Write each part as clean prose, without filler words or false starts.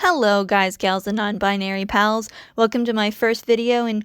Hello guys, gals, and non-binary pals. Welcome to my first video in,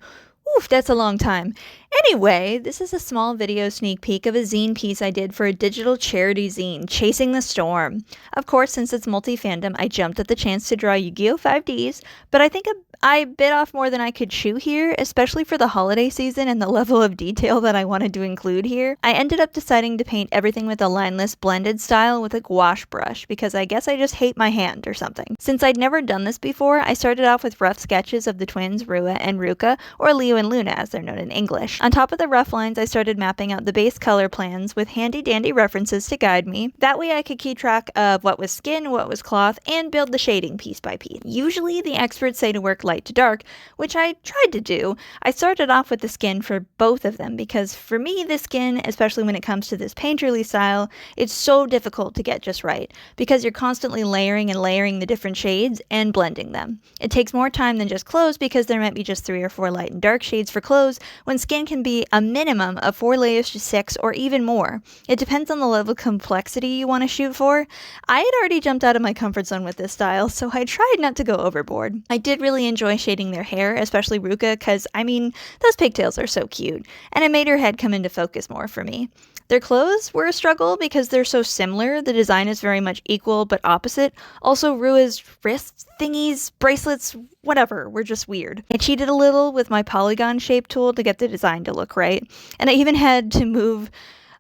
oof, that's a long time. Anyway, this is a small video sneak peek of a zine piece I did for a digital charity zine, Chasing the Storm. Of course, since it's multi-fandom, I jumped at the chance to draw Yu-Gi-Oh! 5Ds, but I think I bit off more than I could chew here, especially for the holiday season and the level of detail that I wanted to include here. I ended up deciding to paint everything with a lineless blended style with a gouache brush, because I guess I just hate my hand or something. Since I'd never done this before, I started off with rough sketches of the twins Rua and Ruka, or Leo and Luna as they're known in English. On top of the rough lines, I started mapping out the base color plans with handy-dandy references to guide me. That way I could keep track of what was skin, what was cloth, and build the shading piece by piece. Usually the experts say to work light to dark, which I tried to do. I started off with the skin for both of them because for me the skin, especially when it comes to this painterly style, it's so difficult to get just right because you're constantly layering and layering the different shades and blending them. It takes more time than just clothes because there might be just 3 or 4 light and dark shades for clothes when skin can be a minimum of 4 layers to 6 or even more. It depends on the level of complexity you want to shoot for. I had already jumped out of my comfort zone with this style, so I tried not to go overboard. I did really enjoy shading their hair, especially Ruka, because, I mean, those pigtails are so cute, and it made her head come into focus more for me. Their clothes were a struggle because they're so similar. The design is very much equal but opposite. Also, Rua's wrist thingies, bracelets, whatever, were just weird. I cheated a little with my polygon shape tool to get the design to look right, and I even had to move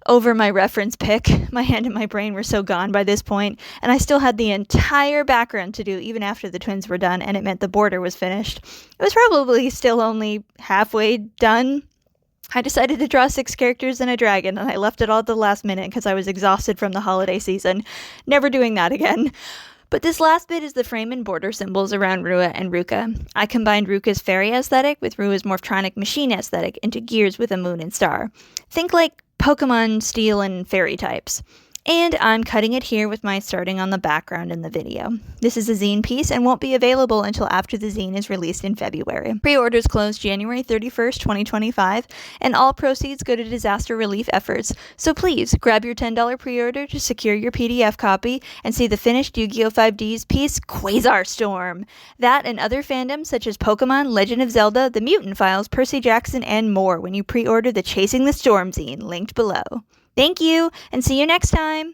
over my reference pic. My hand and my brain were so gone by this point, and I still had the entire background to do even after the twins were done, and it meant the border was finished. It was probably still only halfway done. I decided to draw 6 characters and a dragon, and I left it all at the last minute because I was exhausted from the holiday season. Never doing that again. But this last bit is the frame and border symbols around Rua and Ruka. I combined Ruka's fairy aesthetic with Rua's morphtronic machine aesthetic into gears with a moon and star. Think like Pokémon, steel, and fairy types. And I'm cutting it here with my starting on the background in the video. This is a zine piece and won't be available until after the zine is released in February. Pre-orders close January 31st, 2025, and all proceeds go to disaster relief efforts. So please, grab your $10 pre-order to secure your PDF copy and see the finished Yu-Gi-Oh! 5Ds piece, Quasar Storm. That and other fandoms such as Pokémon, Legend of Zelda, The Mutant Files, Percy Jackson, and more when you pre-order the Chasing the Storm zine, linked below. Thank you, and see you next time!